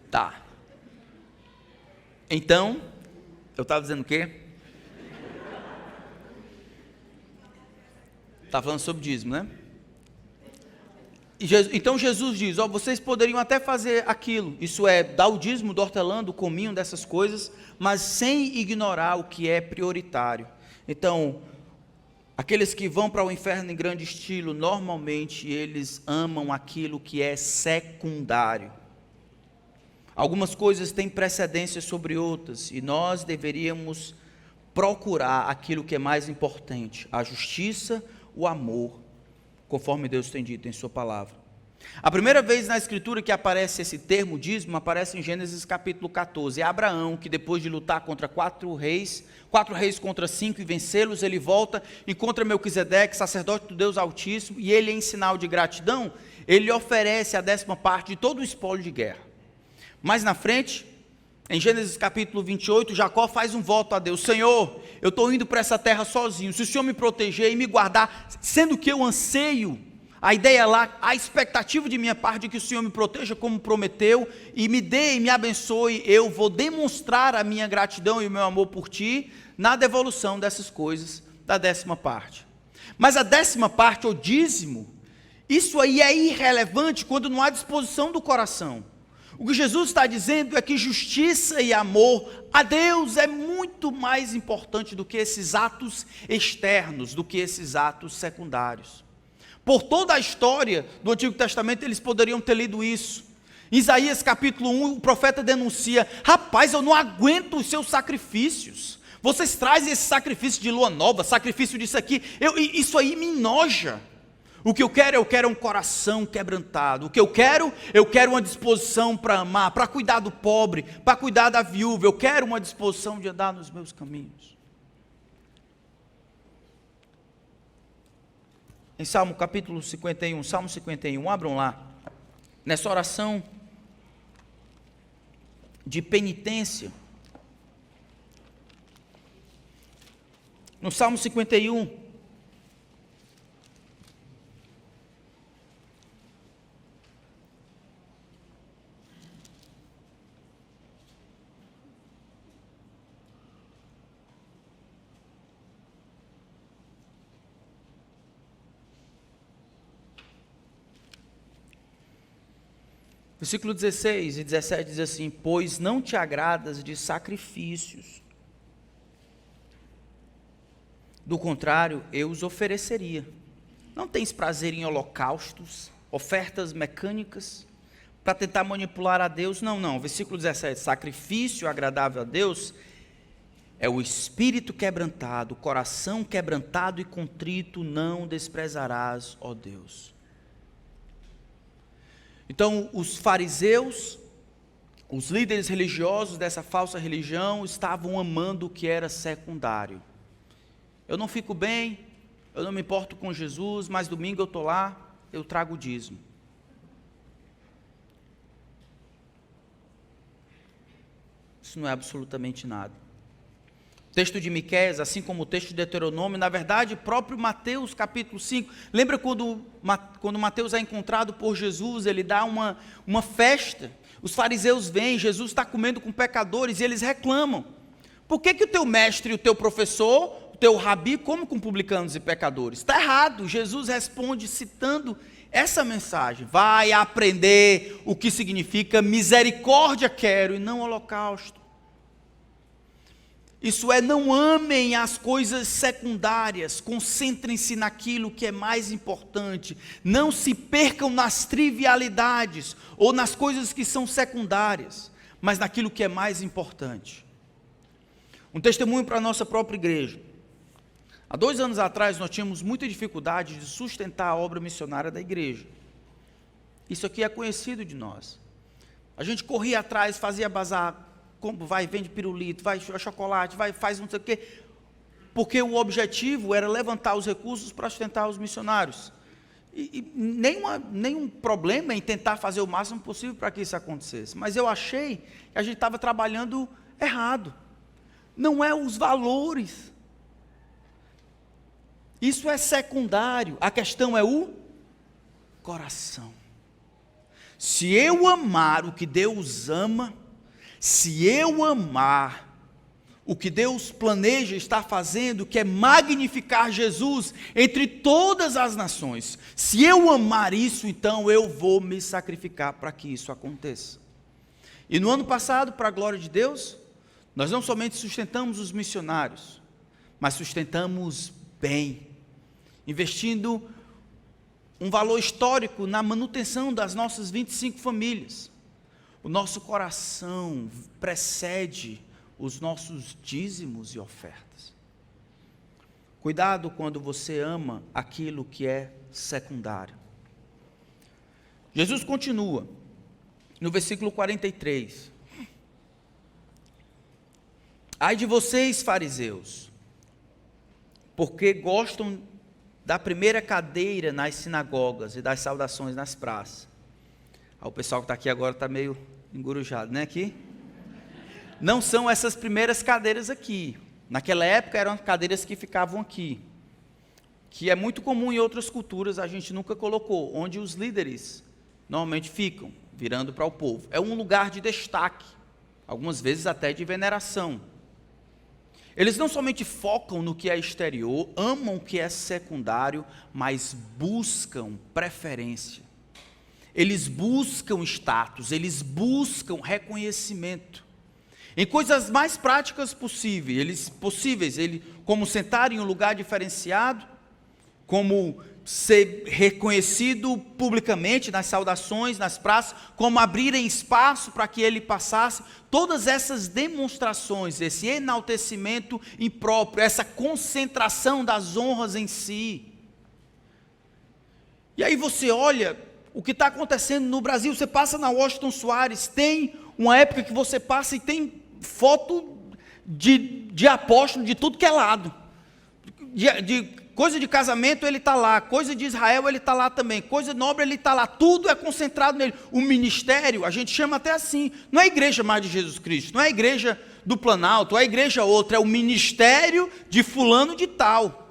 Tá. Então, eu estava dizendo o quê? Estava falando sobre dízimo, né? Então Jesus diz, vocês poderiam até fazer aquilo, isso é, dar o dízimo do hortelã, do cominho, dessas coisas, mas sem ignorar o que é prioritário. Então, aqueles que vão para o inferno em grande estilo, normalmente eles amam aquilo que é secundário. Algumas coisas têm precedência sobre outras, e nós deveríamos procurar aquilo que é mais importante, a justiça, o amor, conforme Deus tem dito em sua palavra. A primeira vez na escritura que aparece esse termo dízimo, aparece em Gênesis capítulo 14, é Abraão, que depois de lutar contra 4 reis contra 5 e vencê-los, ele volta, encontra Melquisedeque, sacerdote do Deus Altíssimo, e ele, em sinal de gratidão, ele oferece a 10ª parte de todo o espólio de guerra. Mais na frente, em Gênesis capítulo 28, Jacó faz um voto a Deus, Senhor, eu estou indo para essa terra sozinho, se o Senhor me proteger e me guardar, sendo que eu anseio, a ideia lá, a expectativa de minha parte de que o Senhor me proteja como prometeu, e me dê e me abençoe, eu vou demonstrar a minha gratidão e o meu amor por ti, na devolução dessas coisas, da 10ª parte. Mas a 10ª parte, o dízimo, isso aí é irrelevante quando não há disposição do coração. O que Jesus está dizendo é que justiça e amor a Deus é muito mais importante do que esses atos externos, do que esses atos secundários. Por toda a história do Antigo Testamento, eles poderiam ter lido isso. Em Isaías capítulo 1, o profeta denuncia, rapaz, eu não aguento os seus sacrifícios. Vocês trazem esse sacrifício de lua nova, sacrifício disso aqui, isso aí me enoja. O que eu quero é um coração quebrantado. O que eu quero uma disposição para amar, para cuidar do pobre, para cuidar da viúva. Eu quero uma disposição de andar nos meus caminhos. Em Salmo capítulo 51, abram lá. Nessa oração de penitência. No Salmo 51. Versículo 16 e 17 diz assim, pois não te agradas de sacrifícios, do contrário, eu os ofereceria. Não tens prazer em holocaustos, ofertas mecânicas, para tentar manipular a Deus? Não, versículo 17, sacrifício agradável a Deus, é o espírito quebrantado, o coração quebrantado e contrito, não desprezarás, ó Deus. Então, os fariseus, os líderes religiosos dessa falsa religião, estavam amando o que era secundário. Eu não fico bem, eu não me importo com Jesus, mas domingo eu estou lá, eu trago o dízimo. Isso não é absolutamente nada. texto de Miqueias, assim como o texto de Deuteronômio, na verdade, próprio Mateus capítulo 5, lembra quando Mateus é encontrado por Jesus, ele dá uma festa, os fariseus vêm, Jesus está comendo com pecadores e eles reclamam, por que o teu mestre e o teu professor, o teu rabi, come com publicanos e pecadores? Está errado. Jesus responde citando essa mensagem, vai aprender o que significa misericórdia quero e não holocausto. Isso é, não amem as coisas secundárias, concentrem-se naquilo que é mais importante, não se percam nas trivialidades ou nas coisas que são secundárias, mas naquilo que é mais importante. Um testemunho para a nossa própria igreja. Há 2 anos atrás nós tínhamos muita dificuldade de sustentar a obra missionária da igreja. Isso aqui é conhecido de nós. A gente corria atrás, fazia bazar, vai, vende pirulito, vai chocolate, vai, faz não sei o quê, porque o objetivo era levantar os recursos para sustentar os missionários. E nenhum problema em tentar fazer o máximo possível para que isso acontecesse. Mas eu achei que a gente estava trabalhando errado. Não é os valores. Isso é secundário. A questão é o coração. Se eu amar o que Deus ama, se eu amar o que Deus planeja estar fazendo, que é magnificar Jesus entre todas as nações, se eu amar isso, então eu vou me sacrificar para que isso aconteça. E no ano passado, para a glória de Deus, nós não somente sustentamos os missionários, mas sustentamos bem, investindo um valor histórico na manutenção das nossas 25 famílias. O nosso coração precede os nossos dízimos e ofertas. Cuidado quando você ama aquilo que é secundário. Jesus continua, no versículo 43. Ai de vocês, fariseus, porque gostam da primeira cadeira nas sinagogas e das saudações nas praças. O pessoal que está aqui agora está meio engurujado, né, aqui? Não são essas primeiras cadeiras aqui. Naquela época eram cadeiras que ficavam aqui, que é muito comum em outras culturas, a gente nunca colocou, onde os líderes normalmente ficam, virando para o povo. É um lugar de destaque, algumas vezes até de veneração. Eles não somente focam no que é exterior, amam o que é secundário, mas buscam preferência. Eles buscam status, eles buscam reconhecimento. Em coisas mais práticas possíveis, como sentar em um lugar diferenciado, como ser reconhecido publicamente nas saudações, nas praças, como abrirem espaço para que ele passasse, todas essas demonstrações, esse enaltecimento impróprio, essa concentração das honras em si. E aí você olha o que está acontecendo no Brasil, você passa na Washington Soares, tem uma época que você passa e tem foto de apóstolo de tudo que é lado, de coisa de casamento ele está lá, coisa de Israel ele está lá também, coisa nobre ele está lá, tudo é concentrado nele. O ministério, a gente chama até assim, não é a igreja mais de Jesus Cristo, não é a igreja do Planalto, é a igreja outra, é o ministério de fulano de tal.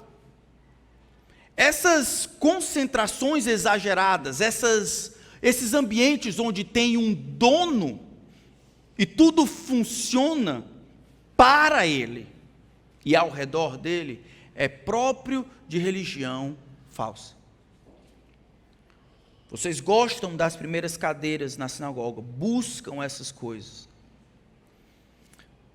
Essas concentrações exageradas, esses ambientes onde tem um dono e tudo funciona para ele e ao redor dele, é próprio de religião falsa. Vocês gostam das primeiras cadeiras na sinagoga, buscam essas coisas.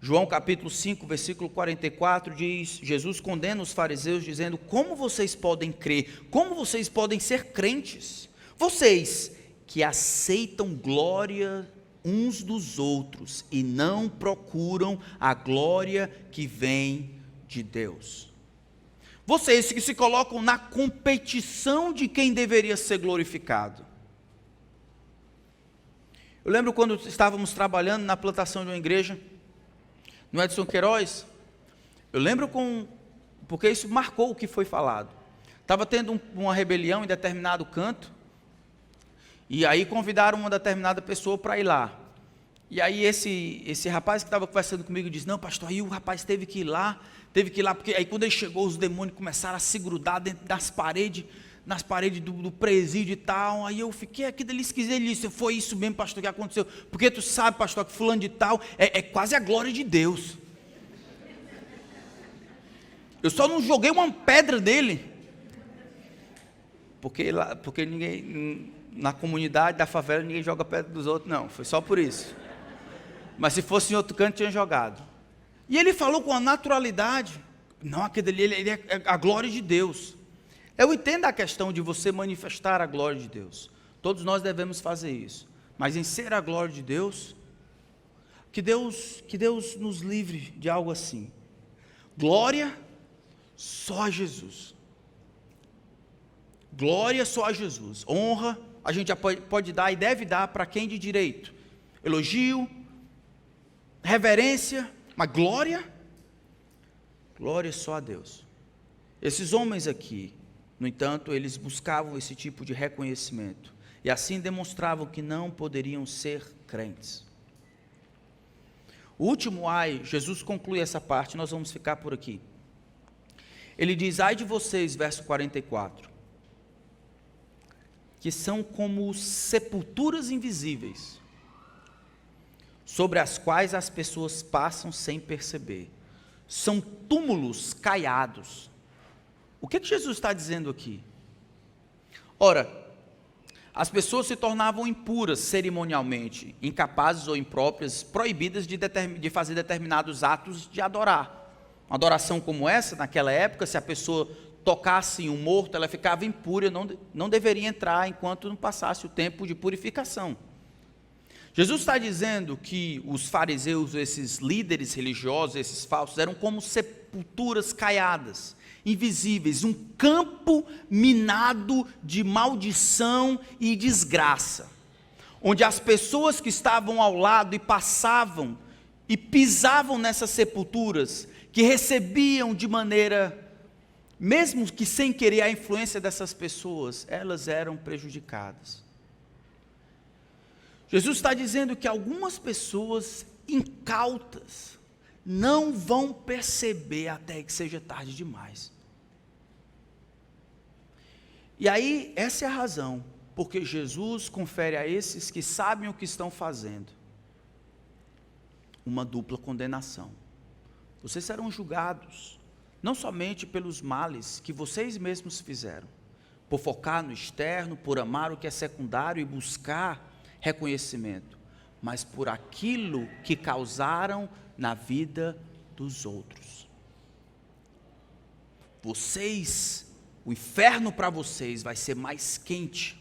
João capítulo 5, versículo 44 diz, Jesus condena os fariseus dizendo, como vocês podem crer, como vocês podem ser crentes? Vocês que aceitam glória uns dos outros e não procuram a glória que vem de Deus. Vocês que se colocam na competição de quem deveria ser glorificado. Eu lembro quando estávamos trabalhando na plantação de uma igreja, no Edson Queiroz, eu lembro porque isso marcou o que foi falado. Estava tendo uma rebelião em determinado canto, e aí convidaram uma determinada pessoa para ir lá. E aí esse rapaz que estava conversando comigo disse, não, pastor, aí o rapaz teve que ir lá, porque aí quando ele chegou, os demônios começaram a se grudar dentro das paredes do presídio e tal. Aí eu fiquei aqui dele esquisito. Ele disse, foi isso mesmo, pastor, que aconteceu. Porque tu sabe, pastor, que fulano de tal é quase a glória de Deus. Eu só não joguei uma pedra dele. Porque ninguém, na comunidade da favela, ninguém joga pedra dos outros, não. Foi só por isso. Mas se fosse em outro canto, tinha jogado. E ele falou com a naturalidade. Não, aquele ali, ele é a glória de Deus. Eu entendo a questão de você manifestar a glória de Deus. Todos nós devemos fazer isso. Mas em ser a glória de Deus, que Deus nos livre de algo assim. Glória só a Jesus. Glória só a Jesus. Honra, a gente já pode dar e deve dar para quem de direito. Elogio, reverência, mas glória só a Deus. Esses homens aqui, no entanto, eles buscavam esse tipo de reconhecimento, e assim demonstravam que não poderiam ser crentes. O último ai, Jesus conclui essa parte, nós vamos ficar por aqui. Ele diz, ai de vocês, verso 44, que são como sepulturas invisíveis, sobre as quais as pessoas passam sem perceber. São túmulos caiados. O que Jesus está dizendo aqui? Ora, as pessoas se tornavam impuras cerimonialmente, incapazes ou impróprias, proibidas de fazer determinados atos de adorar. Uma adoração como essa, naquela época, se a pessoa tocasse em um morto, ela ficava impura, não deveria entrar enquanto não passasse o tempo de purificação. Jesus está dizendo que os fariseus, esses líderes religiosos, esses falsos, eram como sepulturas caiadas, invisíveis, um campo minado de maldição e desgraça, onde as pessoas que estavam ao lado e passavam e pisavam nessas sepulturas, que recebiam de maneira, mesmo que sem querer, a influência dessas pessoas, elas eram prejudicadas. Jesus está dizendo que algumas pessoas incautas não vão perceber até que seja tarde demais. E aí, essa é a razão, porque Jesus confere a esses que sabem o que estão fazendo, uma dupla condenação. Vocês serão julgados, não somente pelos males que vocês mesmos fizeram, por focar no externo, por amar o que é secundário e buscar reconhecimento, mas por aquilo que causaram na vida dos outros. O inferno para vocês vai ser mais quente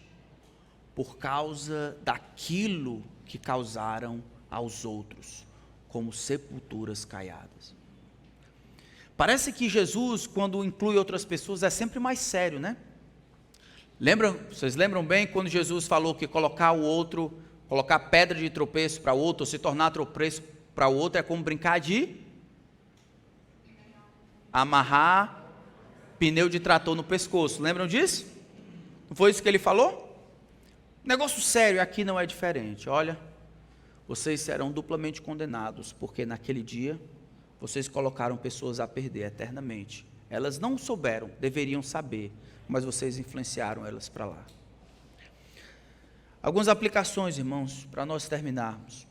por causa daquilo que causaram aos outros, como sepulturas caiadas. Parece que Jesus, quando inclui outras pessoas, é sempre mais sério, né? Vocês lembram bem quando Jesus falou que colocar pedra de tropeço para o outro, ou se tornar tropeço para o outro, é como brincar de amarrar pneu de trator no pescoço. Lembram disso? Não foi isso que ele falou? Negócio sério, aqui não é diferente. Olha, vocês serão duplamente condenados, porque naquele dia vocês colocaram pessoas a perder eternamente. Elas não souberam, deveriam saber, mas vocês influenciaram elas para lá. Algumas aplicações, irmãos, para nós terminarmos.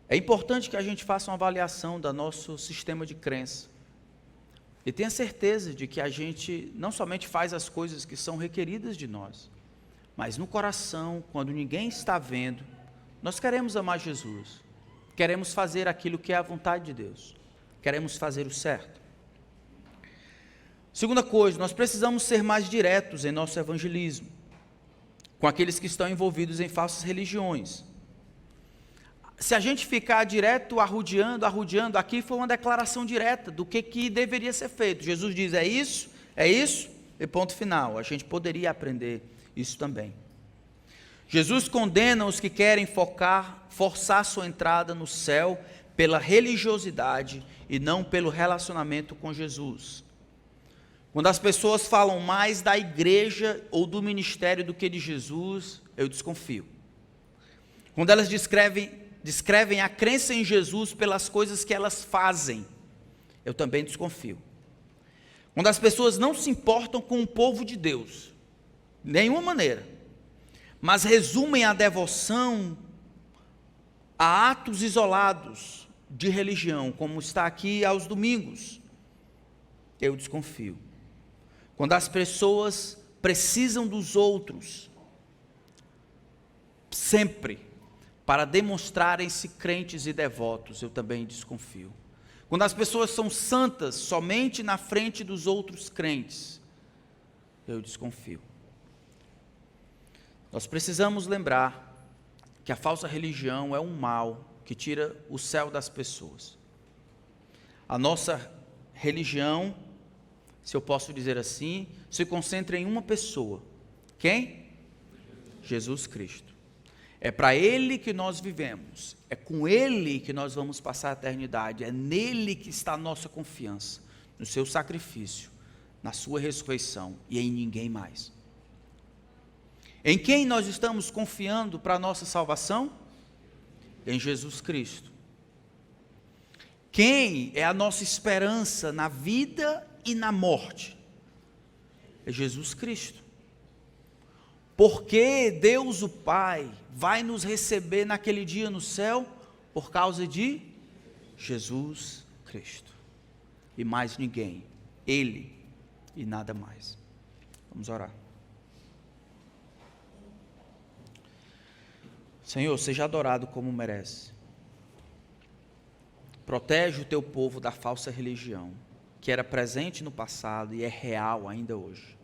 É importante que a gente faça uma avaliação do nosso sistema de crença. E tenha certeza de que a gente não somente faz as coisas que são requeridas de nós, mas no coração, quando ninguém está vendo, nós queremos amar Jesus. Queremos fazer aquilo que é a vontade de Deus. Queremos fazer o certo. Segunda coisa, nós precisamos ser mais diretos em nosso evangelismo, com aqueles que estão envolvidos em falsas religiões. Se a gente ficar direto, arrodeando, aqui foi uma declaração direta do que deveria ser feito. Jesus diz, é isso, e ponto final. A gente poderia aprender isso também. Jesus condena os que querem forçar sua entrada no céu pela religiosidade e não pelo relacionamento com Jesus. Quando as pessoas falam mais da igreja ou do ministério do que de Jesus, eu desconfio. quando elas descrevem a crença em Jesus pelas coisas que elas fazem, eu também desconfio. Quando as pessoas não se importam com o povo de Deus, de nenhuma maneira, mas resumem a devoção a atos isolados de religião, como está aqui aos domingos, eu desconfio. Quando as pessoas precisam dos outros, sempre, para demonstrarem-se crentes e devotos, eu também desconfio. Quando as pessoas são santas somente na frente dos outros crentes, eu desconfio. Nós precisamos lembrar que a falsa religião é um mal que tira o céu das pessoas. A nossa religião, se eu posso dizer assim, se concentra em uma pessoa. Quem? Jesus Cristo. É para Ele que nós vivemos, é com Ele que nós vamos passar a eternidade, é nele que está a nossa confiança, no seu sacrifício, na sua ressurreição e em ninguém mais. Em quem nós estamos confiando para a nossa salvação? Em Jesus Cristo. Quem é a nossa esperança na vida e na morte? É Jesus Cristo. Porque Deus o Pai vai nos receber naquele dia no céu? Por causa de Jesus Cristo. E mais ninguém. Ele e nada mais. Vamos orar. Senhor, seja adorado como merece. Protege o teu povo da falsa religião, que era presente no passado e é real ainda hoje.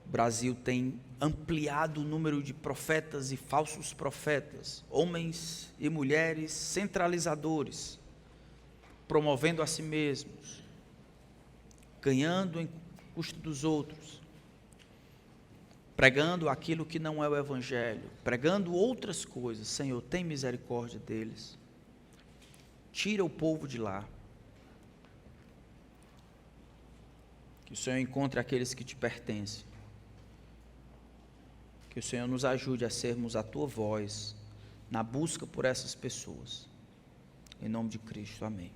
O Brasil tem ampliado o número de profetas e falsos profetas, homens e mulheres centralizadores, promovendo a si mesmos, ganhando em custo dos outros, pregando aquilo que não é o Evangelho, pregando outras coisas. Senhor, tem misericórdia deles, tira o povo de lá, que o Senhor encontre aqueles que te pertencem, que o Senhor nos ajude a sermos a tua voz, na busca por essas pessoas, em nome de Cristo, amém.